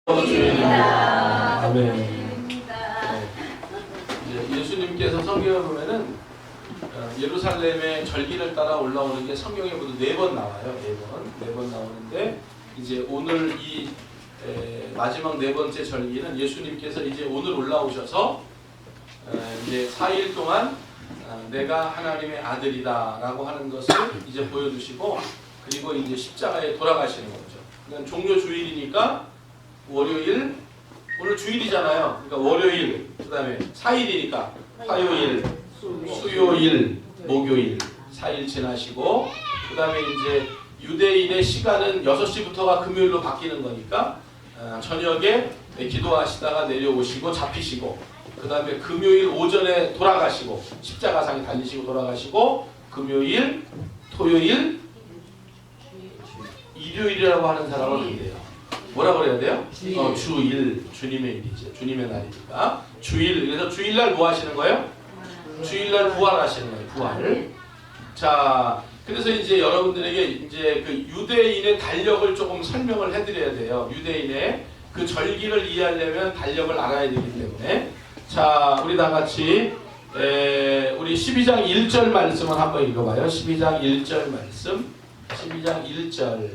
주일입니다. 아멘. 예수님께서 성경에 보면은 예루살렘의 절기를 따라 올라오는 게 성경에 모두 4번 나와요. 4번 나오는데 이제 오늘 이 마지막 4번째 절기는 예수님께서 이제 오늘 올라오셔서 이제 4일 동안 내가 하나님의 아들이다라고 하는 것을 이제 보여주시고, 그리고 이제 십자가에 돌아가시는 거죠. 그러니까 종료 주일이니까 월요일, 오늘 주일이잖아요. 그러니까 월요일, 그 다음에 4일이니까 화요일, 수요일, 목요일 4일 지나시고, 그 다음에 이제 유대인의 시간은 6시부터가 금요일로 바뀌는 거니까 저녁에 기도하시다가 내려오시고 잡히시고, 그 다음에 금요일 오전에 돌아가시고 십자가상에 달리시고 돌아가시고, 금요일, 토요일, 일요일이라고 하는 사람은 안 돼요. 뭐라 그래야 돼요? 주일, 주님의 일이죠. 주님의 날이니까 주일. 그래서 주일날 뭐 하시는 거예요? 주일날 부활하시는 거예요. 부활을. 자, 그래서 이제 여러분들에게 이제 그 유대인의 달력을 조금 설명을 해드려야 돼요. 유대인의 그 절기를 이해하려면 달력을 알아야 되기 때문에. 자, 우리 다 같이 우리 12장 1절 말씀을 한번 읽어봐요. 12장 1절 말씀. 12장 1절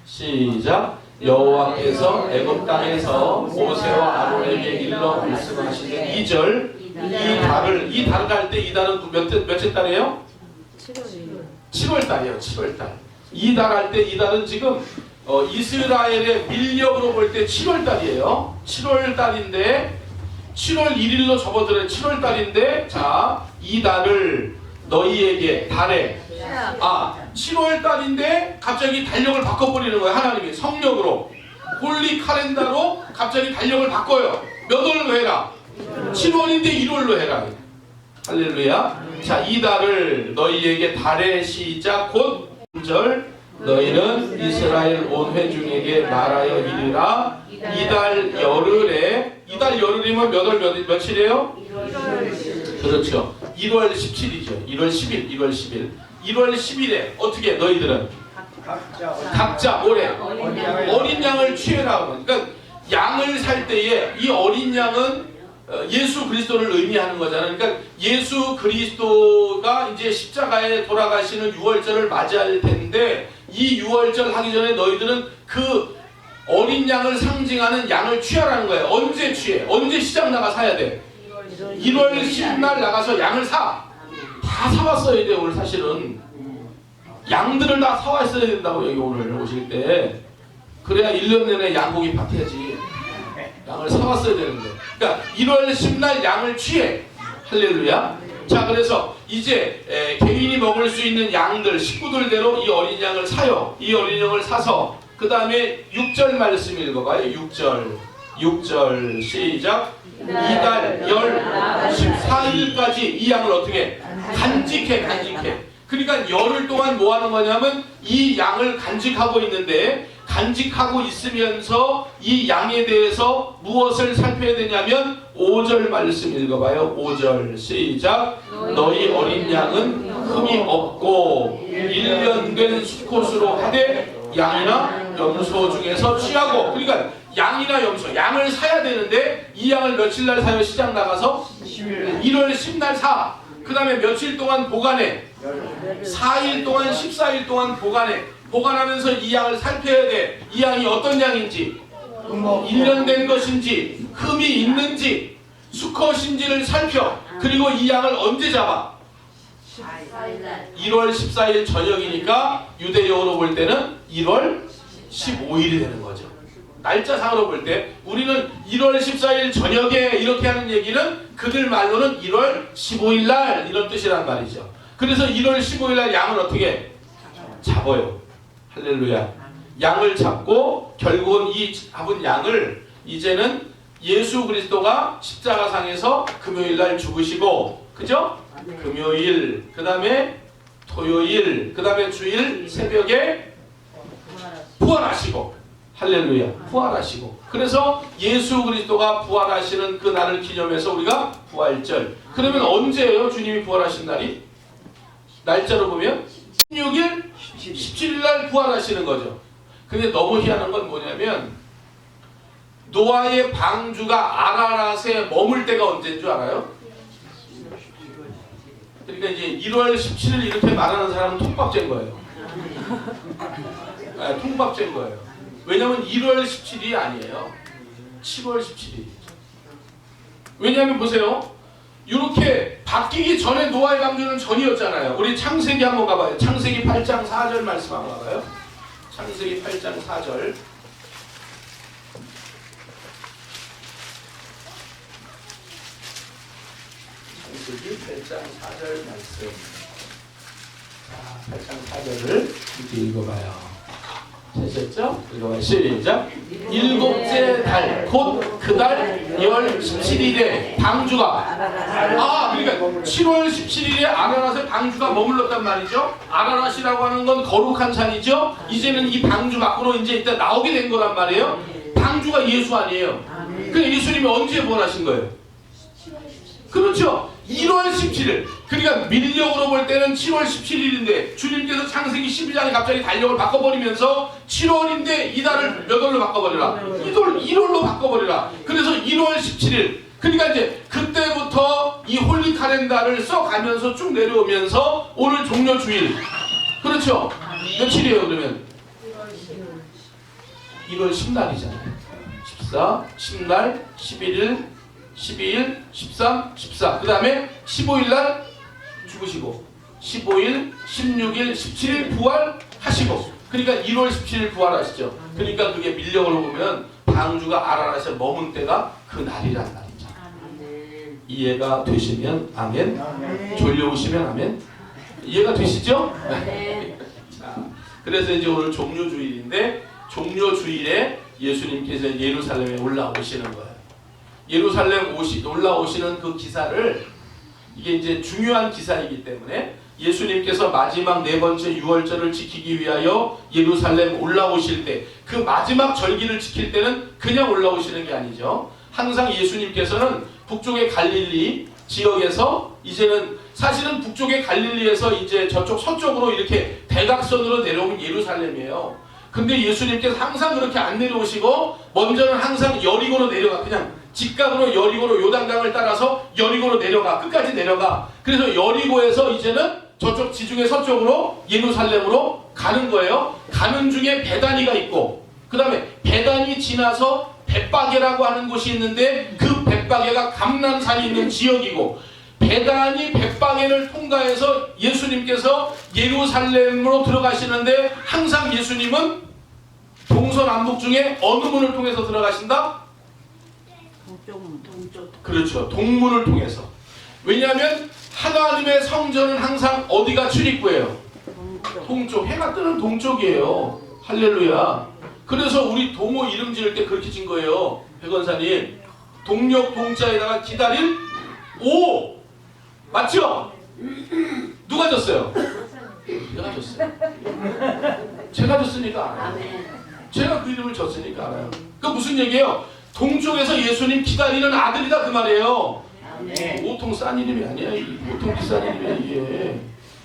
시작. 여호와께서 애굽 땅에서 모세와 아론에게 일러 말씀하시는 2절, 이 달을 할 때 이 달은 몇째 달이에요? 7월 달이에요. 7월 달. 이 달 할 때 이 달은 지금 이스라엘의 밀력으로 볼 때 7월 달이에요. 7월 달인데 7월 1일로 접어들어요. 7월 달인데, 자, 이 달을 너희에게 달에 7월 달인데 갑자기 달력을 바꿔버리는 거예요. 하나님이 성령으로 홀리 카렌다로 갑자기 달력을 바꿔요. 몇 월로 해라? 7월인데 1월로 해라. 할렐루야. 자, 이 달을 너희에게 달의 시작 곧 3절 너희는 이스라엘 온 회중에게 말하여 이르라. 이달 열흘에, 이달 열흘이면 몇 월 며칠이에요? 그렇죠. 1월 17일이죠. 1월 10일, 1월 10일. 1월 10일에 어떻게 너희들은 각자 올해 어린 양을 취해라. 그러니까 양을 살 때에 이 어린 양은 예수 그리스도를 의미하는 거잖아요. 그러니까 예수 그리스도가 이제 십자가에 돌아가시는 유월절을 맞이할 텐데, 이 유월절 하기 전에 너희들은 그 어린 양을 상징하는 양을 취하라는 거예요. 언제 취해? 언제 시장 나가 사야 돼? 1월 10날 나가서 양을 사. 다 사왔어야 돼. 오늘 사실은 양들을 다 사왔어야 된다고. 여기 오늘 오실 때 그래야 1년 내내 양고기 밭해야지. 양을 사왔어야 되는데, 그러니까 1월 10날 양을 취해. 할렐루야. 자, 그래서 이제 개인이 먹을 수 있는 양들 식구들대로 이 어린 양을 사요. 이 어린 양을 사서 그 다음에 6절 말씀 읽어봐요. 6절 시작. 이달 열 14일까지 이 양을 어떻게 간직해. 그러니까 열흘 동안 뭐 하는 거냐면 이 양을 간직하고 있는데, 간직하고 있으면서 이 양에 대해서 무엇을 살펴야 되냐면 5절 말씀 읽어봐요. 5절 시작. 너희 어린 양은 흠이 없고 1년 된 수컷으로 하되 양이나 염소 중에서 취하고. 그러니까 양이나 염소, 양을 사야 되는데 이 양을 며칠 날 사요? 시장 나가서 1월 10날 사. 그 다음에 며칠 동안 보관해? 4일 동안 14일 동안 보관하면서 이 양을 살펴야 돼. 이 양이 어떤 양인지, 1년 된 것인지, 흠이 있는지, 수컷인지를 살펴. 그리고 이 양을 언제 잡아? 1월 14일 저녁이니까 유대력으로 볼 때는 1월 15일이 되는 거죠. 날짜상으로 볼 때 우리는 1월 14일 저녁에 이렇게 하는 얘기는 그들 말로는 1월 15일 날 이런 뜻이란 말이죠. 그래서 1월 15일 날 양을 어떻게 잡아요? 할렐루야. 양을 잡고 결국은 이 잡은 양을 이제는 예수 그리스도가 십자가상에서 금요일 날 죽으시고, 그죠? 금요일, 그 다음에 토요일, 그 다음에 주일 새벽에 부활하시고. 할렐루야. 부활하시고. 그래서 예수 그리스도가 부활하시는 그 날을 기념해서 우리가 부활절. 그러면 언제예요? 주님이 부활하신 날이? 날짜로 보면 16일, 17일 날 부활하시는 거죠. 근데 너무 희한한 건 뭐냐면 노아의 방주가 아라랏에 머물 때가 언제인 줄 알아요? 그러니까 이제 1월 17일 이렇게 말하는 사람은 통밥쟁 거예요. 네, 통밥쟁 거예요. 왜냐면 1월 17일이 아니에요. 7월 17일. 왜냐하면 보세요. 이렇게 바뀌기 전에 노아의 방주는 전이었잖아요. 우리 창세기 한번 가봐요. 창세기 8장 4절 말씀 한번 가봐요. 창세기 8장 4절. 창세기 8장 4절 말씀. 자, 8장 4절을 이렇게 읽어봐요. 되셨죠? 읽어봐요. 시작. 일곱째 달, 곧 그 달 10월 17일에 방주가 그러니까 7월 17일에 아라랏에 방주가 머물렀단 말이죠. 아라랏이라고 하는 건 거룩한 산이죠. 이제는 이 방주 밖으로 이제 일단 나오게 된 거란 말이에요. 방주가 예수 아니에요. 그러니까 예수님이 언제 부활하신 거예요? 그렇죠. 1월 17일. 그러니까 밀력으로 볼 때는 7월 17일인데 주님께서 창세기 12장에 갑자기 달력을 바꿔버리면서 7월인데 이달을 몇 월로 바꿔버리라? 1월로 바꿔버리라. 그래서 1월 17일. 그러니까 이제 그때부터 이 홀리 카렌다를 써가면서 쭉 내려오면서 오늘 종료주일. 그렇죠. 며칠이에요 그러면? 1월 10날이잖아요. 14, 10날, 11일, 12일, 13, 14. 그 다음에 15일날 죽으시고 15일, 16일, 17일 부활하시고 그러니까 1월 17일 부활하시죠. 그러니까 그게 밀령으로 보면 방주가 아라랏에 머문 때가 그 날이란 말이죠. 이해가 되시면 아멘. 졸려오시면 아멘. 이해가 되시죠? 자, 그래서 이제 오늘 종료주일인데 종료주일에 예수님께서 예루살렘에 올라오시는 거예요. 예루살렘 올라오시는 그 기사를 이게 이제 중요한 기사이기 때문에 예수님께서 마지막 네 번째 유월절을 지키기 위하여 예루살렘 올라오실 때 그 마지막 절기를 지킬 때는 그냥 올라오시는 게 아니죠. 항상 예수님께서는 북쪽의 갈릴리 지역에서 이제는 사실은 북쪽의 갈릴리에서 이제 저쪽 서쪽으로 이렇게 대각선으로 내려오면 예루살렘이에요. 근데 예수님께서 항상 그렇게 안 내려오시고 먼저는 항상 여리고로 내려가 그냥 직각으로 여리고로 요단강을 따라서 여리고로 내려가 끝까지 내려가. 그래서 여리고에서 이제는 저쪽 지중해 서쪽으로 예루살렘으로 가는 거예요. 가는 중에 베다니가 있고 그 다음에 베다니 지나서 벳바게라고 하는 곳이 있는데 그 벳바게가 감람산이 있는 지역이고 베다니 벳바게를 통과해서 예수님께서 예루살렘으로 들어가시는데 항상 예수님은 동서남북 중에 어느 문을 통해서 들어가신다? 동쪽. 그렇죠. 동문을 통해서. 왜냐하면 하나님의 성전은 항상 어디가 출입구예요? 동쪽. 해가 뜨는 동쪽이에요. 할렐루야. 그래서 우리 동호 이름 지을 때 그렇게 진 거예요. 백원사님. 동력 동자에다가 기다릴 오. 맞죠? 누가 졌어요? 제가 졌어요. 제가 졌으니까 알아요. 제가 그 이름을 졌으니까 알아요. 그 무슨 얘기예요? 동쪽에서 예수님 기다리는 아들이다 그 말이에요. 보통 싼 이름이 아니야. 보통 비싼 이름이야 이게.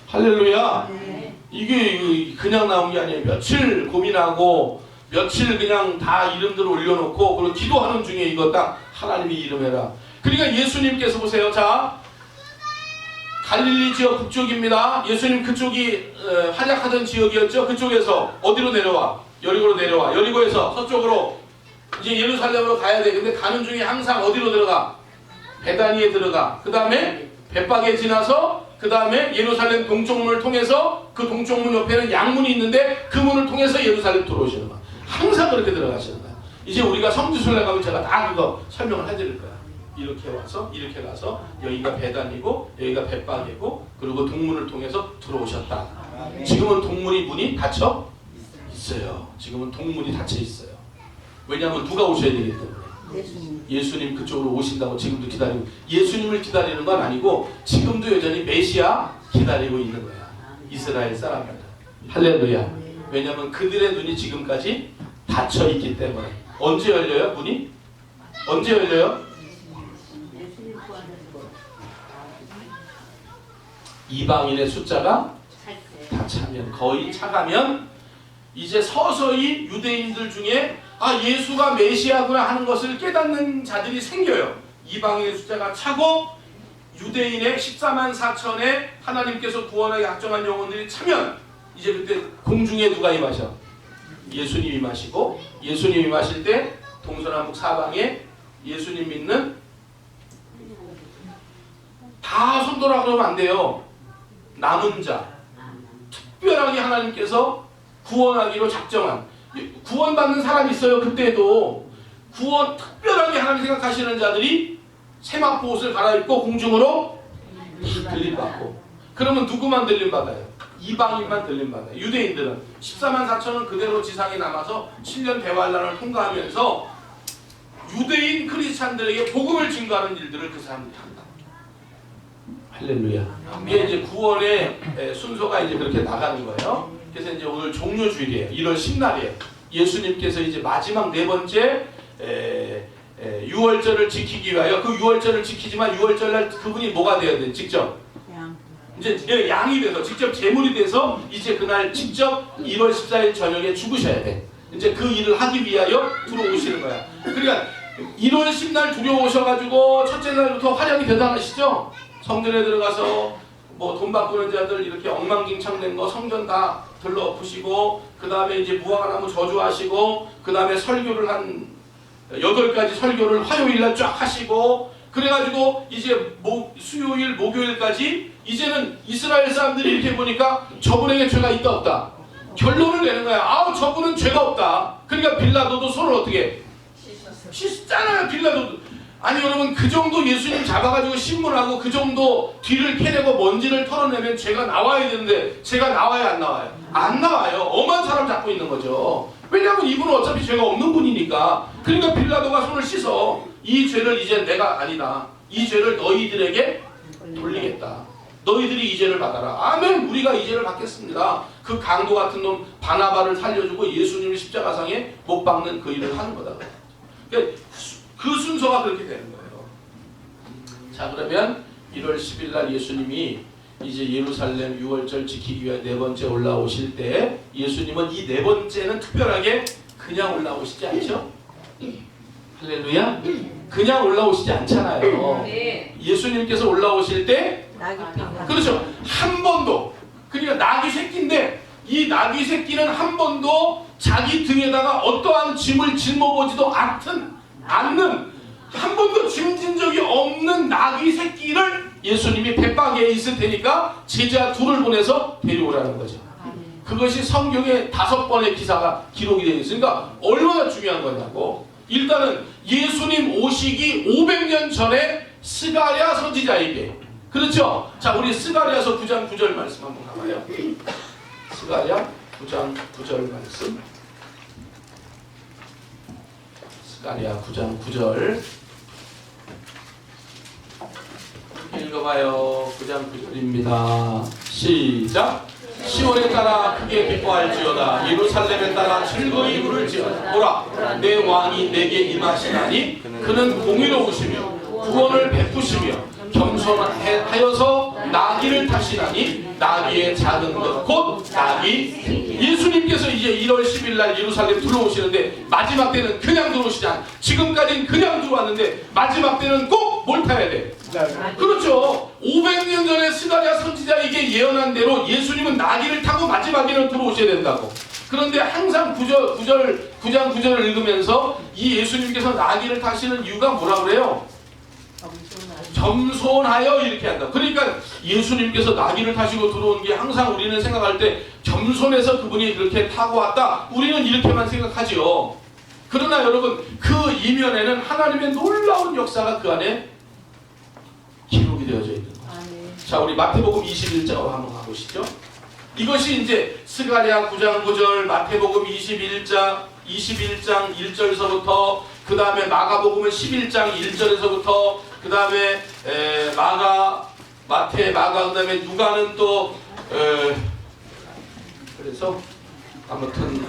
할렐루야. 이게 그냥 나온 게 아니에요. 며칠 고민하고 며칠 그냥 다 이름들을 올려놓고 그리고 기도하는 중에 이거 딱 하나님이 이름해라. 그러니까 예수님께서 보세요. 자, 갈릴리 지역 북쪽입니다. 예수님 그쪽이 활약하던 지역이었죠. 그쪽에서 어디로 내려와? 여리고로 내려와. 여리고에서 서쪽으로 이제 예루살렘으로 가야 돼. 근데 가는 중에 항상 어디로 들어가? 베다니에 들어가. 그 다음에 벳바게 지나서 그 다음에 예루살렘 동쪽문을 통해서 그 동쪽문 옆에는 양문이 있는데 그 문을 통해서 예루살렘 들어오시는 거야. 항상 그렇게 들어가시는 거야. 이제 우리가 성지순례 가면 제가 다 그거 설명을 해드릴 거야. 이렇게 와서 이렇게 가서 여기가 베단이고 여기가 벳바게고 그리고 동문을 통해서 들어오셨다. 지금은 동문이 문이 닫혀 있어요. 지금은 동문이 닫혀 있어요. 왜냐하면 누가 오셔야 되기 때문에. 예수님 그쪽으로 오신다고 지금도 기다리고 예수님을 기다리는 건 아니고 지금도 여전히 메시아 기다리고 있는 거야. 이스라엘 사람들. 할렐루야. 왜냐하면 그들의 눈이 지금까지 닫혀 있기 때문에. 언제 열려요? 문이? 언제 열려요? 이방인의 숫자가 다 차면 거의 차가면 이제 서서히 유대인들 중에 예수가 메시아구나 하는 것을 깨닫는 자들이 생겨요. 이방인의 숫자가 차고 유대인의 14만 4천에 하나님께서 구원하게 작정한 영혼들이 차면 이제 그때 공중에 누가 임하셔? 예수님이 임하시고, 예수님이 임하실 때 동서남북 사방에 예수님 믿는 다 손들어 그러면 안 돼요. 남은 자, 특별하게 하나님께서 구원하기로 작정한, 구원받는 사람이 있어요. 그때도 구원 특별하게 하나님 생각하시는 자들이 세마포 옷을 갈아입고 공중으로 들림받고. 그러면 누구만 들림받아요? 이방인만 들림받아요. 유대인들은 14만 4천은 그대로 지상에 남아서 7년 대환란을 통과하면서 유대인 크리스찬들에게 복음을 증거하는 일들을 그 사람들이 한다. 할렐루야. 이게 이제 구원의 순서가 이제 그렇게 나가는 거예요. 그래서 이제 오늘 종료주일이에요. 1월 10날이에요. 예수님께서 이제 마지막 네 번째 유월절을 지키기 위하여, 그 유월절을 지키지만 유월절날 그분이 뭐가 되어야 돼? 직접 이제 양이 돼서, 직접 제물이 돼서 이제 그날 직접 1월 14일 저녁에 죽으셔야 돼. 이제 그 일을 하기 위하여 들어오시는 거야. 그러니까 1월 10날 들어오셔가지고 첫째 날부터 활약이 대단하시죠? 성전에 들어가서 뭐 돈 바꾸는 자들 이렇게 엉망진창된 거 성전 다 들러엎으시고, 그 다음에 이제 무화과나무 저주하시고, 그 다음에 설교를 한 8가지 설교를 화요일날 쫙 하시고, 그래가지고 이제 수요일 목요일까지 이제는 이스라엘 사람들이 이렇게 보니까 저분에게 죄가 있다 없다 결론을 내는 거야. 저분은 죄가 없다. 그러니까 빌라도도 손을 어떻게 씻잖아요. 빌라도도. 아니 여러분, 그 정도 예수님 잡아가지고 신문하고 그 정도 뒤를 캐내고 먼지를 털어내면 죄가 나와야 되는데 죄가 나와요 안 나와요? 안 나와요. 엄한 사람 잡고 있는 거죠. 왜냐하면 이분은 어차피 죄가 없는 분이니까. 그러니까 빌라도가 손을 씻어. 이 죄를 이제 내가 아니다. 이 죄를 너희들에게 돌리겠다. 너희들이 이 죄를 받아라. 아멘. 우리가 이 죄를 받겠습니다. 그 강도 같은 놈 바나바를 살려주고 예수님을 십자가상에 못 박는 그 일을 하는 거다. 그러니까 그 순서가 그렇게 되는 거예요. 자, 그러면 1월 10일 날 예수님이 이제 예루살렘 유월절 지키기 위해 네 번째 올라오실 때, 예수님은 이 네 번째는 특별하게 그냥 올라오시지 않죠? 할렐루야. 그냥 올라오시지 않잖아요. 예수님께서 올라오실 때, 그렇죠, 한 번도, 그러니까 나귀 새끼인데 이 나귀 새끼는 한 번도 자기 등에다가 어떠한 짐을 짊어보지도 않는, 한 번도 짐진 적이 없는 나귀 새끼를 예수님이 벳박에 있을 테니까 제자 둘을 보내서 데려오라는 거죠. 그것이 성경에 5번의 기사가 기록이 되어 있으니까 얼마나 중요한 거냐고. 일단은 예수님 오시기 500년 전에 스가랴 선지자에게, 그렇죠? 자, 우리 스가랴서 9장 9절 말씀 한번 가봐요. 스가랴 9장 9절 말씀. 스가랴 9장 9절 읽어봐요. 9장 9절입니다. 시작. 시온에 따라 크게 기뻐할지어다. 예루살렘에 따라 즐거이 부를지어다. 보라, 내 왕이 내게 임하시나니 그는 공의로우시며 구원을 베푸시며 겸손하여서 나귀를 타시나니 나귀의 작은 것 곧 나귀. 예수님께서 이제 1월 10일 날 예루살렘 들어오시는데 마지막 때는 그냥 들어오시지 않아. 지금까지는 그냥 들어왔는데 마지막 때는 꼭 뭘 타야 돼? 그렇죠. 500년 전에 스가랴 선지자에게 예언한 대로 예수님은 나귀를 타고 마지막에는 들어오셔야 된다고. 그런데 항상 9장 9절을 읽으면서 이 예수님께서 나귀를 타시는 이유가 뭐라 그래요? 겸손하여 이렇게 한다. 그러니까 예수님께서 나귀를 타시고 들어온 게 항상 우리는 생각할 때 겸손해서 그분이 그렇게 타고 왔다. 우리는 이렇게만 생각하지요. 그러나 여러분, 그 이면에는 하나님의 놀라운 역사가 그 안에 기록이 되어져 있는 거예요. 자, 우리 마태복음 21장으로 한번 가보시죠. 이것이 이제 스가랴 9장 9절, 마태복음 21장 1절서부터, 그 다음에 마가복음은 11장 1절에서부터, 그 다음에 마태, 마가, 그 다음에 누가는 또 그래서 아무튼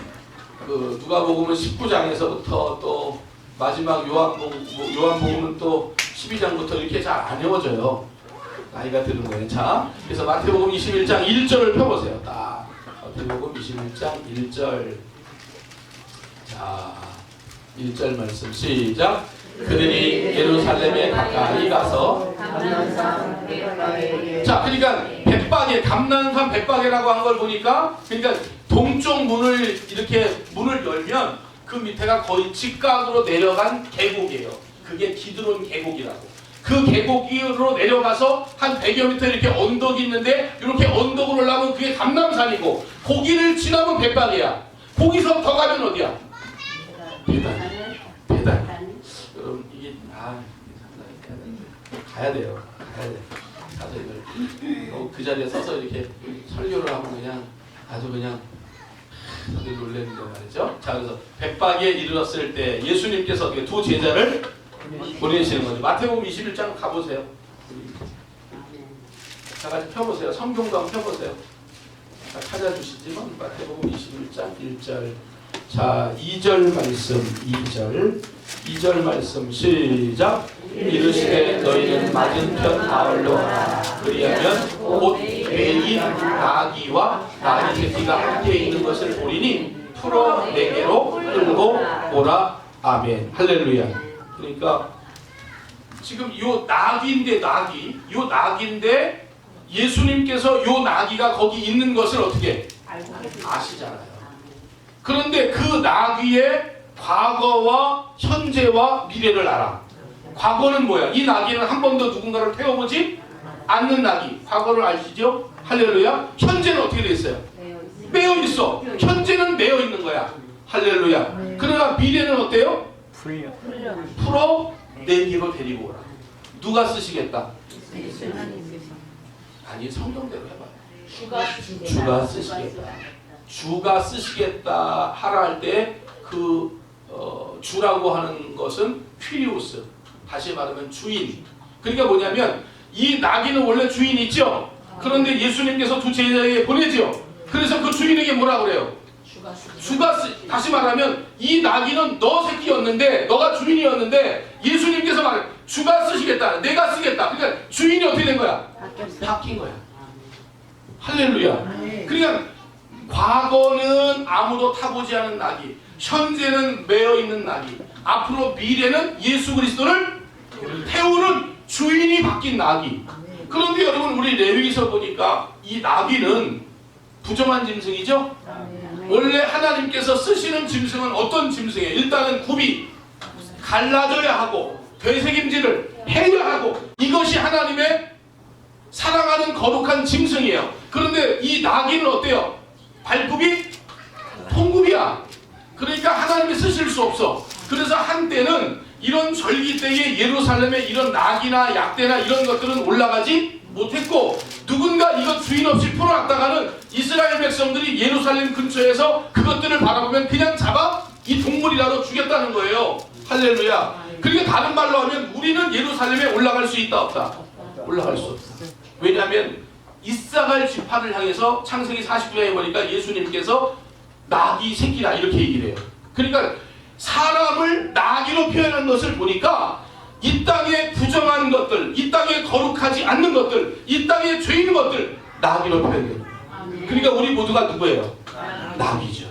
그 누가복음은 19장에서부터 또 마지막 요한복음은 또 12장부터 이렇게 잘 안 외워져요. 나이가 드는 거예요. 자, 그래서 마태복음 21장 1절을 펴보세요. 딱 마태복음 21장 1절. 자, 1절 말씀 시작. 그들이 예루살렘에 가까이 가서 자, 그러니까 백박에 감난산 백박에라고 한 걸 보니까 그러니까 동쪽 문을 이렇게 문을 열면 그 밑에가 거의 직각으로 내려간 계곡이에요. 그게 기드론 계곡이라고. 그 계곡으로 내려가서 한 100여 미터 이렇게 언덕이 있는데 이렇게 언덕으로 올라가면 그게 감남산이고 거기를 지나면 백박이야. 거기서 더 가면 어디야? 배단. 여러분 이게 가야 돼요. 가야 돼. 가서 이걸 그 자리에 서서 이렇게 설교를 하면 그냥 아주 그냥 다들 놀랬는데 말이죠. 자, 그래서 백박에 이르렀을 때 예수님께서 어떻게 두 제자를 보내시는 거죠. 마태복음 21장 가보세요. 다 같이 펴보세요. 성경도 한번 펴보세요. 찾아주시지만 마태복음 21장 1절. 자, 2절 말씀 2절 말씀 시작. 이르시되 너희는 맞은편 마을로 가라. 그리하면 곧 매인 나귀와 나귀 새끼가 함께 있는 것을 보리니 풀어 내게로 끌고 오라. 아멘. 할렐루야. 그러니까 지금 요 나귀인데 요 나귀인데 예수님께서 요 나귀가 거기 있는 것을 어떻게 아시잖아요. 그런데 그 나귀의 과거와 현재와 미래를 알아. 과거는 뭐야? 이 나귀는 한 번도 누군가를 태워보지 않는 나귀. 과거를 아시죠? 할렐루야. 현재는 어떻게 돼 있어요? 매여 있어. 현재는 매여 있는 거야. 할렐루야. 그러나 미래는 어때요? 풀어 내기로 데리고 오라. 누가 쓰시겠다? 아니, 성경대로 해봐요. 주가 쓰시겠다. 주가 쓰시겠다 하라 할 때 그 주라고 하는 것은 퀴리오스. 다시 말하면 주인. 그러니까 뭐냐면 이 나귀는 원래 주인이 있죠. 그런데 예수님께서 두 제자에게 보내죠. 그래서 그 주인에게 뭐라 그래요? 다시 말하면 이 나귀는 너 새끼였는데 너가 주인이었는데 예수님께서 말해 주가 쓰시겠다. 내가 쓰겠다. 그러니까 주인이 어떻게 된 거야? 바뀐 거야. 할렐루야. 그러니까 과거는 아무도 타보지 않은 나귀, 현재는 매여있는 나귀, 앞으로 미래는 예수 그리스도를 태우는 주인이 바뀐 나귀. 그런데 여러분 우리 레위기서 보니까 이 나귀는 부정한 짐승이죠. 원래 하나님께서 쓰시는 짐승은 어떤 짐승이에요? 일단은 굽이 갈라져야 하고 되새김질을 해야 하고 이것이 하나님의 사랑하는 거룩한 짐승이에요. 그런데 이 나귀는 어때요? 발굽이 통굽이야. 그러니까 하나님이 쓰실 수 없어. 그래서 한때는 이런 절기 때에 예루살렘에 이런 낙이나 약대나 이런 것들은 올라가지 못했고 누군가 이거 주인 없이 풀어놨다가는 이스라엘 백성들이 예루살렘 근처에서 그것들을 바라보면 그냥 잡아 이 동물이라도 죽였다는 거예요. 할렐루야. 그러니까 다른 말로 하면 우리는 예루살렘에 올라갈 수 있다 없다? 올라갈 수 없다. 왜냐하면 이사갈 지파를 향해서 창세기 49장에 보니까 예수님께서 나귀 새끼라 이렇게 얘기를 해요. 그러니까 사람을 나귀로 표현한 것을 보니까 이 땅에 부정한 것들, 이 땅에 거룩하지 않는 것들, 이 땅에 죄 있는 것들 나귀로 표현돼요. 그러니까 우리 모두가 누구예요? 나귀죠.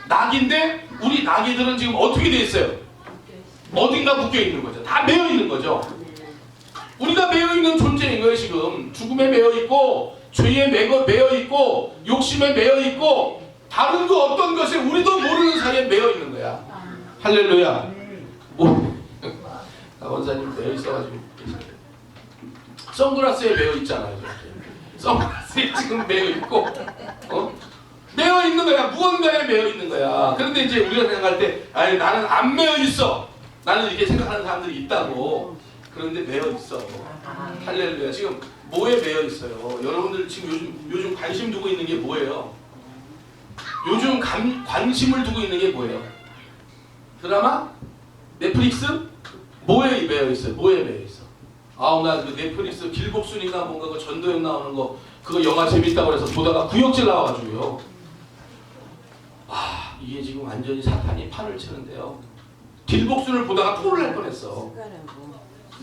나귀인데 우리 나귀들은 지금 어떻게 돼 있어요? 어딘가 묶여 있는 거죠. 다 매여 있는 거죠. 우리가 매여 있는 존재인 거예요. 지금 죽음에 매여 있고 죄에 매여 있고 욕심에 매여 있고 다른 그 어떤 것에 우리도 모르는 사이에 매여 있는 거야. 할렐루야. 원사님 매여 있어가지고 선글라스에 매여 있잖아요. 선글라스에 지금 매여 있고 매여 있는 거야. 무언가에 매여 있는 거야. 그런데 이제 우리가 생각할 때 아니 나는 안 매여 있어. 나는 이렇게 생각하는 사람들이 있다고. 그런데 매여 있어. 할렐루야. 지금 뭐에 매여 있어요? 여러분들 지금 요즘 관심 두고 있는 게 뭐예요? 요즘 관심을 두고 있는 게 뭐예요? 드라마? 넷플릭스? 뭐에 매여 있어요? 뭐에 매여 있어? 나 그 넷플릭스 길복순인가 뭔가 그 전도연 나오는 거 그거 영화 재밌다고 그래서 보다가 구역질 나와가지고요. 이게 지금 완전히 사탄이 판을 치는데요. 길복순을 보다가 토를 낼 뻔했어.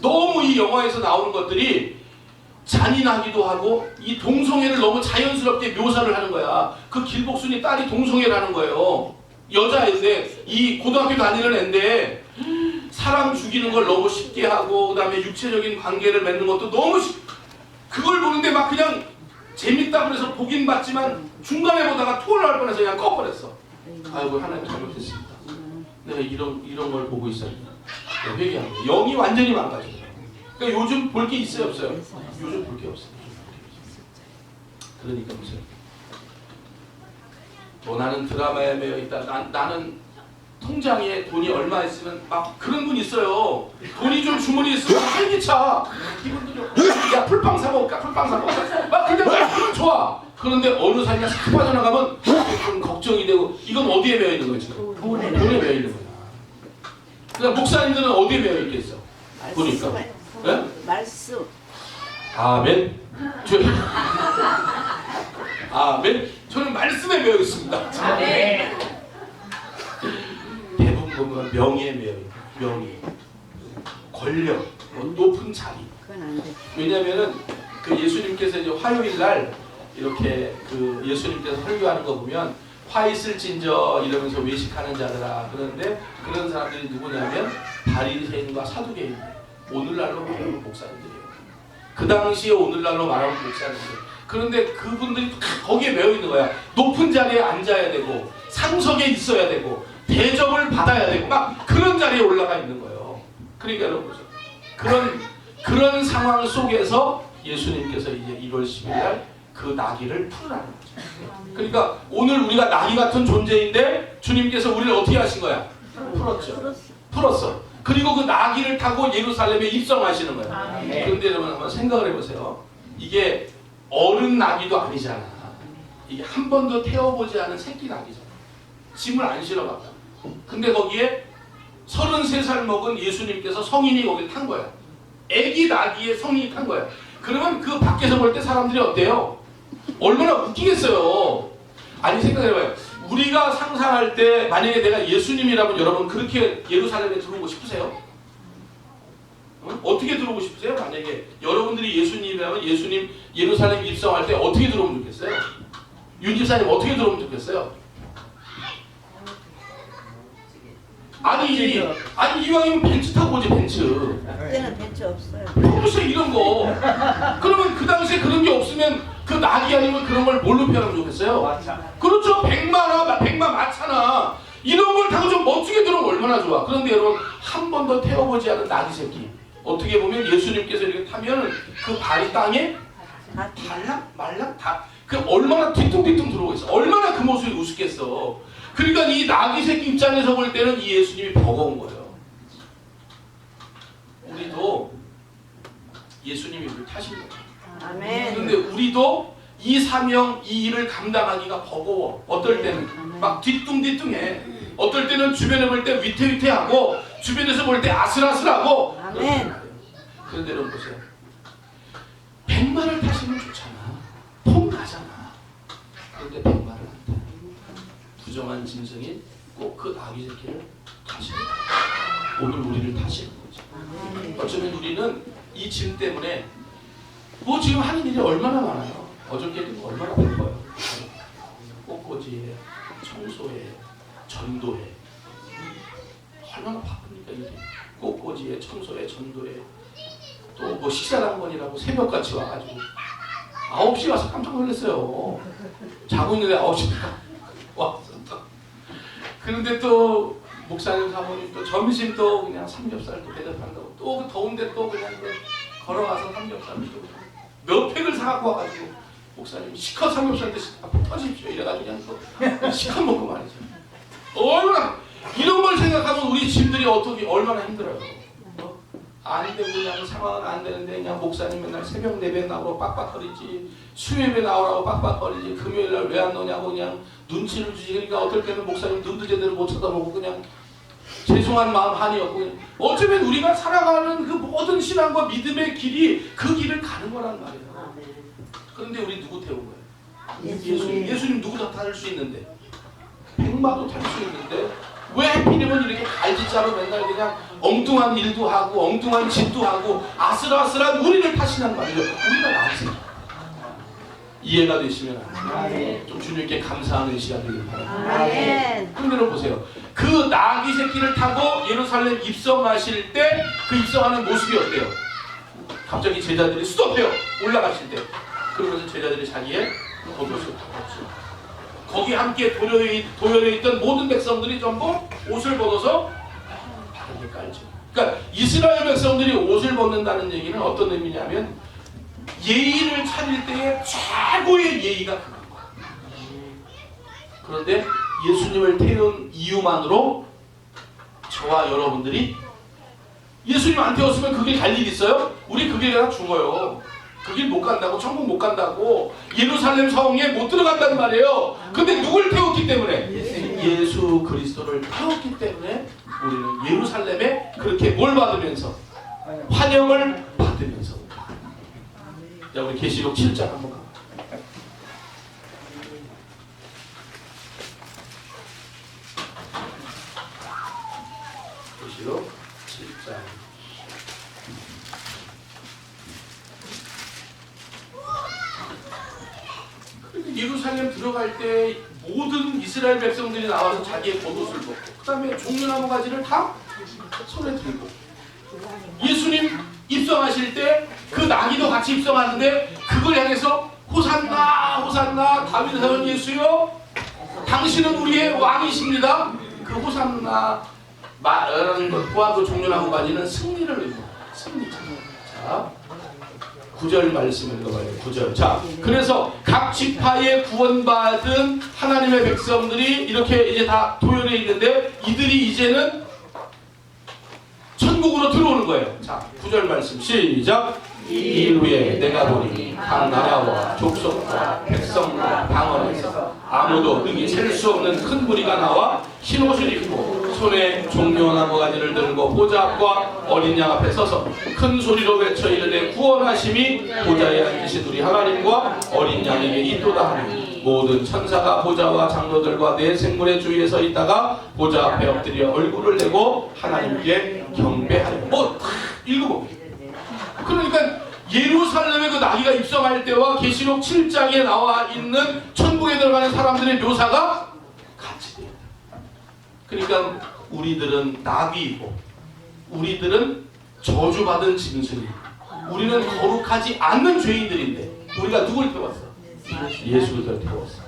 너무 이 영화에서 나오는 것들이 잔인하기도 하고 이 동성애를 너무 자연스럽게 묘사를 하는 거야. 그 길복순이 딸이 동성애를 하는 거예요. 여자인데 이 고등학교 다니는 애인데 사람 죽이는 걸 너무 쉽게 하고 그다음에 육체적인 관계를 맺는 것도 너무 그걸 보는데 막 그냥 재밌다 그래서 보긴 봤지만 중간에 보다가 토를 할 뻔해서 그냥 꺼버렸어. 아이고 하나님 잘못했습니다. 내가 이런 걸 보고 있었는데 회개하는 거예요. 영이 완전히 망가져요. 그러니까 요즘 볼 게 있어요 없어요? 요즘 볼 게 없어요. 그러니까 보세요. 나는 드라마에 매여 있다. 나는 통장에 돈이 얼마 있으면 막 그런 분 있어요. 돈이 좀 주머니에 있으면 활기차. 기분도 좋고 야 풀빵 사 먹을까? 풀빵 사 먹을까? 막 그냥 좋아. 그런데 어느 사이가 싹 빠져나가면 걱정이 되고 이건 어디에 매여 있는 거야 지금? 돈에 매여 있는 거야. 그러니까 목사님들은 어디에 매여 있겠어? 보니까. 네? 말씀. 아멘. 아멘. 저는 말씀에 매여 있습니다. 아멘. 대부분 보면 명예에 매여 있는 명예, 권력, 높은 자리. 그건 안 돼. 왜냐하면은 그 예수님께서 이제 화요일 날 이렇게 그 예수님께서 설교하는 거 보면 화 있을진저 이러면서 외식하는 자들아 그런데 그런 사람들이 누구냐면 바리새인과 사두개인. 오늘날로 말하면 목사님들이에요. 그 당시에 오늘날로 말하면 목사님들. 그런데 그분들이 거기에 매여 있는 거야. 높은 자리에 앉아야 되고 상석에 있어야 되고 대접을 받아야 되고 막 그런 자리에 올라가 있는 거예요. 그러니까 여러분 보죠. 그런 상황 속에서 예수님께서 이제 1월 10일 날 그 나귀를 풀으라는 거죠. 그러니까 오늘 우리가 나귀 같은 존재인데 주님께서 우리를 어떻게 하신 거야? 풀었어. 그리고 그 나귀를 타고 예루살렘에 입성하시는 거예요. 그런데 여러분 한번 생각을 해보세요. 이게 어른 나귀도 아니잖아. 이게 한 번도 태워보지 않은 새끼 나귀잖아. 짐을 안 실어봤다. 근데 거기에 33살 먹은 예수님께서 성인이 거기 탄 거야. 애기 나귀에 성인이 탄 거야. 그러면 그 밖에서 볼 때 사람들이 어때요? 얼마나 웃기겠어요. 아니 생각해봐요. 우리가 상상할 때 만약에 내가 예수님이라면 여러분 그렇게 예루살렘에 들어오고 싶으세요? 어떻게 들어오고 싶으세요? 만약에 여러분들이 예수님이라면 예수님 예루살렘 입성할 때 어떻게 들어오면 좋겠어요? 윤 집사님 어떻게 들어오면 좋겠어요? 아니 이왕이면 벤츠 타고 오지 벤츠. 그때는 벤츠 없어요. 포르쉐 이런 거. 그러면 그 당시에 그런 게 없으면 그 낙이 아니면 그런 걸 뭘로 표현하면 좋겠어요? 마차. 그렇죠. 백마 마차나 이런 걸 타고 좀 멋지게 들어오면 얼마나 좋아. 그런데 여러분 한 번도 태워보지 않은 낙이 새끼. 어떻게 보면 예수님께서 이렇게 타면 그 발이 땅에 말랑 다. 그 얼마나 뒤뚱뒤뚱 들어오고 있어. 얼마나 그 모습이 우습겠어. 그러니까 이 나귀 새끼 입장에서 볼 때는 이 예수님이 버거운 거예요. 우리도 예수님이 우리를 타신 거예요. 아멘. 그런데 우리도 이 사명, 이 일을 감당하기가 버거워. 어떨 때는 막 뒤뚱뒤뚱해. 어떨 때는 주변에 볼 때 위태위태하고 주변에서 볼 때 아슬아슬하고. 아멘. 그런데 여러분 보세요. 100마를 타시면 좋잖아. 폼 가잖아. 그런데 100마를 안 타요. 부정한 짐승이 꼭 그 나귀 새끼를 타시는 거예요. 오늘 우리를 타시는 거죠. 어쩌면 우리는 이 짐 때문에 뭐 지금 하는 일이 얼마나 많아요. 어저께도 얼마나 바빠요. 꽃꽂이에, 청소에, 전도에 얼마나 바쁩니까 일이. 꽃꽂이에, 청소에, 전도에 또 뭐 식사당번이라고 새벽같이 와가지고 9시 와서 깜짝 놀랐어요. 자고 있는데 9시 왔어. 그런데 또 목사님 사모님 또 점심 또 그냥 삼겹살도 대접한다고 또 그 더운데 또 그냥 걸어가서 삼겹살을 또 몇 팩을 사갖고 와가지고 목사님 시컷 삼겹살 드시 앞으로 터지십시오 이래가지고 그냥 또 시컷 먹고 말이죠. 얼마나 이런 걸 생각하면 우리 집들이 어떻게 얼마나 힘들어요. 안 되고 그냥 상황은 안 되는데 그냥 목사님 맨날 새벽 4배 나오라고 빡빡거리지 수요일에 나오라고 빡빡거리지 금요일날 왜 안 오냐고 그냥 눈치를 주지. 그러니까 어떨 때는 목사님 눈도 제대로 못 쳐다보고 그냥 죄송한 마음 한이 없고 그냥 어쩌면 우리가 살아가는 그 모든 신앙과 믿음의 길이 그 길을 가는 거란 말이에요. 그런데 우리 누구 태운 거예요? 예수님 누구 다 탈 수 있는데 100마도 탈 수 있는데 왜 하필이면 이렇게 갈지 진짜로 맨날 그냥 엉뚱한 일도 하고 엉뚱한 짓도 하고 아슬아슬한 우리를 탓이란 말이죠. 우리가 나으세요. 이해가 되시면 좀 주님께 감사하는 시간 되길 바랍니다. 아멘. 그런데로 보세요. 그 나귀 새끼를 타고 예루살렘 입성하실 때 그 입성하는 모습이 어때요? 갑자기 제자들이 스톱해요. 올라가실 때. 그러면서 제자들이 자기의 겉옷을 다 벗죠. 거기 함께 도열해 있던 모든 백성들이 전부 옷을 벗어서 바닥에 깔죠. 그러니까 이스라엘 백성들이 옷을 벗는다는 얘기는 어떤 의미냐면 예의를 차릴 때의 최고의 예의가 그런 거야. 그런데 예수님을 태운 이유만으로 저와 여러분들이 예수님 안 태웠으면 그 길 갈 일 있어요? 우리 그 길 가다 죽어요. 그 길 못 간다고, 천국 못 간다고, 예루살렘 성에 못 들어간단 말이에요. 근데 누굴 태웠기 때문에? 예수 그리스도를 태웠기 때문에 우리는 예루살렘에 그렇게 뭘 받으면서? 환영을 받으면서. 자, 우리 계시록 7장 한번 가볼까요? 계시록 7장. 예루살렘 들어갈 때 모든 이스라엘 백성들이 나와서 자기의 겉옷을 벗고 그 다음에 종려나무 가지를 다 손에 들고 예수님 입성하실 때 그 나귀도 같이 입성하는데 그걸 향해서 호산나 호산나 다윗의 자손 예수여 당신은 우리의 왕이십니다. 그 호산나 말하는 것과 그 종려나무 가지는 승리를 의미합니다. 승리. 자 9절 말씀을 읽어봐요. 9절. 자, 그래서 각 지파에 구원받은 하나님의 백성들이 이렇게 이제 다 도열해 있는데 이들이 이제는 천국으로 들어오는 거예요. 자, 9절 말씀 시작. 이후에 내가 보니 각 나라와 족속과 백성과 방언에서 아무도 능히 셀 수 없는 큰 무리가 나와 흰 옷을 입고 손에 종려나무 가지를 들고 보좌 앞과 어린 양 앞에 서서 큰 소리로 외쳐 이르되 구원하심이 보좌에 앉으신 우리 하나님과 어린 양에게 있도다 하니 모든 천사가 보좌와 장로들과 네 생물의 주위에 서 있다가 보좌 앞에 엎드려 얼굴을 내고 하나님께 경배하여 뭐 읽어봅니다. 그러니까 예루살렘에 그 나귀가 입성할 때와 계시록 7장에 나와 있는 천국에 들어가는 사람들의 묘사가 같이 돼요. 그러니까 우리들은 나귀이고 우리들은 저주받은 짐승이고 우리는 거룩하지 않는 죄인들인데 우리가 누굴 태웠어? 예수를 태웠어.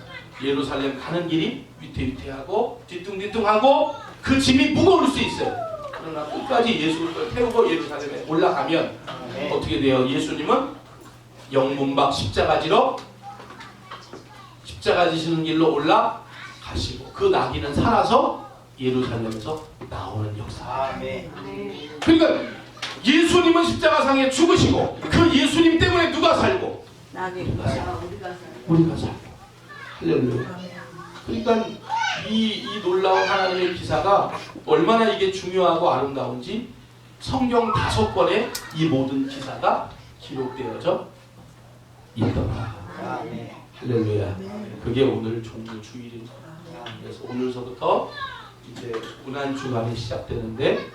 예루살렘 가는 길이 위태위태하고 뒤뚱뒤뚱하고 그 짐이 무거울 수 있어요. 그러나 끝까지 예수를 태우고 예루살렘에 올라가면 어떻게 돼요? 예수님은 영문박 십자가 지러 십자가 지시는 길로 올라가시고 그 나귀는 살아서 예루살렘에서 나오는 역사. 그러니까 예수님은 십자가상에 죽으시고 그 예수님 때문에 누가 살고? 나귀가 우리가 살고. 할렐루야. 그러니까 이 놀라운 하나님의 기사가 얼마나 이게 중요하고 아름다운지 성경 5권에 이 모든 기사가 기록되어져 있더라. 할렐루야. 그게 오늘 종료 주일입니다. 그래서 오늘서부터 이제 고난 주간이 시작되는데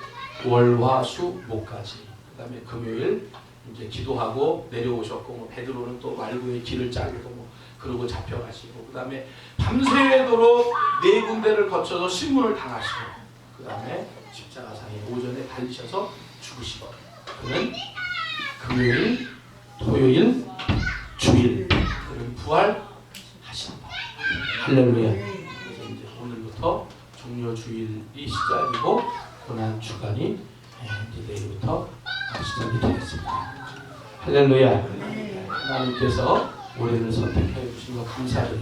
월화수 목까지 그다음에 금요일 이제 기도하고 내려오셨고 뭐 베드로는 또 말구의 길을 짜고 뭐 그러고 잡혀가시고 그다음에 밤새도록 4군데를 거쳐서 신문을 당하시고 그다음에 십자가상에 오전에 달리셔서 죽으시고 그는 금요일, 토요일, 주일 그는 부활하신다. 할렐루야. 그래서 이제 오늘부터 종료 주일이 시작이고 고난 주간이 이제 내일부터 시작이 되겠습니다. 할렐루야. 하나님께서 우리를 선택해 주신 거 감사해요.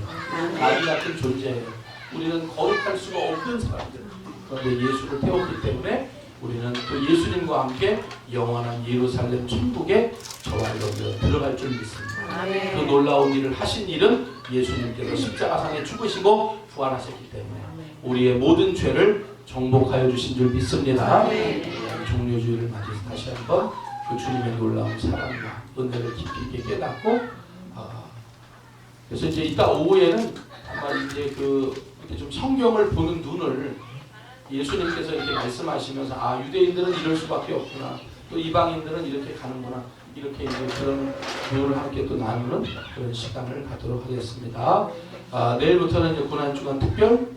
나귀 같은 존재예요. 우리는 거룩할 수가 없는 사람들. 그런데 예수를 태웠기 때문에 우리는 또 예수님과 함께 영원한 예루살렘 천국에 저와 여러분들 들어갈 줄 믿습니다. 그 놀라운 일을 하신 일은 예수님께서 십자가상에 죽으시고 부활하셨기 때문에 우리의 모든 죄를 정복하여 주신 줄 믿습니다. 종료주의를 맞이해서 다시 한번 그 주님의 놀라운 사랑과 은혜를 깊이 있게 깨닫고 그래서 이제 이따 오후에는 정말 이제 그 이렇게 좀 성경을 보는 눈을 예수님께서 이렇게 말씀하시면서 아 유대인들은 이럴 수밖에 없구나, 또 이방인들은 이렇게 가는구나, 이렇게 이제 그런 교훈을 함께 또 나누는 그런 시간을 갖도록 하겠습니다. 내일부터는 이제 고난주간 특별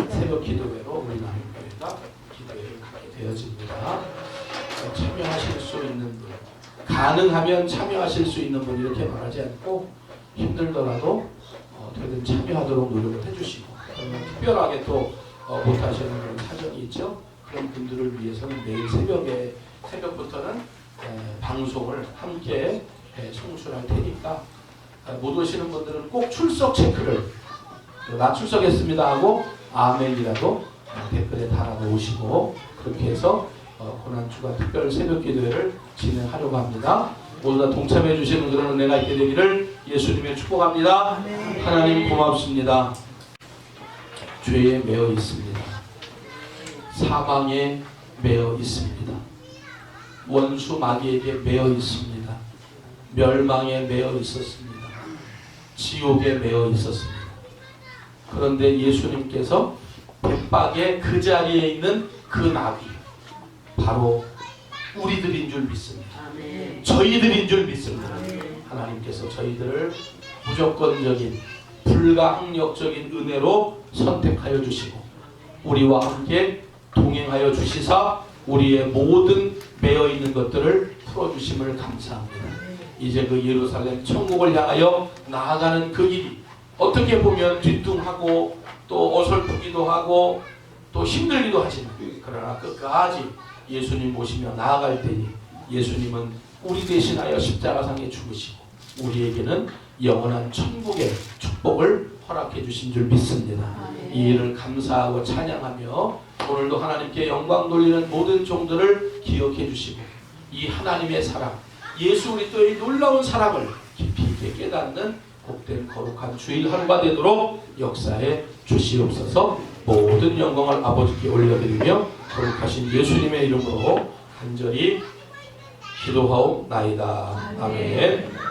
새벽 기도회로 우리 남인교회가 기도회를 갖게 되어집니다. 참여하실 수 있는 분, 가능하면 참여하실 수 있는 분 이렇게 말하지 않고 힘들더라도 어떻게든 참여하도록 노력을 해주시고, 그러면 특별하게 또 못하시는 그런 사정이 있죠. 그런 분들을 위해서는 내일 새벽부터는 방송을 함께 송출할 테니까 못 오시는 분들은 꼭 출석 체크를 나 출석했습니다 하고 아멘이라도 댓글에 달아놓으시고, 그렇게 해서 고난주간 특별 새벽 기도회를 진행하려고 합니다. 모두 다 동참해 주시는 그런 은혜가 있게 되기를 예수님의 축복합니다. 하나님 고맙습니다. 죄에 매여 있습니다. 사망에 매여 있습니다. 원수 마귀에게 매여 있습니다. 멸망에 매여 있었습니다. 지옥에 매여 있었습니다. 그런데 예수님께서 백박의 그 자리에 있는 그 나귀, 바로 우리들인 줄 믿습니다. 저희들인 줄 믿습니다. 하나님께서 저희들을 무조건적인 불가항력적인 은혜로 선택하여 주시고 우리와 함께 동행하여 주시사 우리의 모든 매여있는 것들을 풀어주심을 감사합니다. 이제 그 예루살렘 천국을 향하여 나아가는 그 길이 어떻게 보면 뒤뚱하고 또 어설프기도 하고 또 힘들기도 하지만, 그러나 끝까지 예수님 모시며 나아갈 때니 예수님은 우리 대신하여 십자가상에 죽으시고 우리에게는 영원한 천국의 축복을 허락해 주신 줄 믿습니다. 이 일을 감사하고 찬양하며 오늘도 하나님께 영광 돌리는 모든 종들을 기억해 주시고 이 하나님의 사랑, 예수 그리스도의 놀라운 사랑을 깊이 있게 깨닫는 복된 거룩한 주일 하루가 되도록 역사해 주시옵소서. 모든 영광을 아버지께 올려드리며 거룩하신 예수님의 이름으로 간절히 기도하옵나이다. 아멘.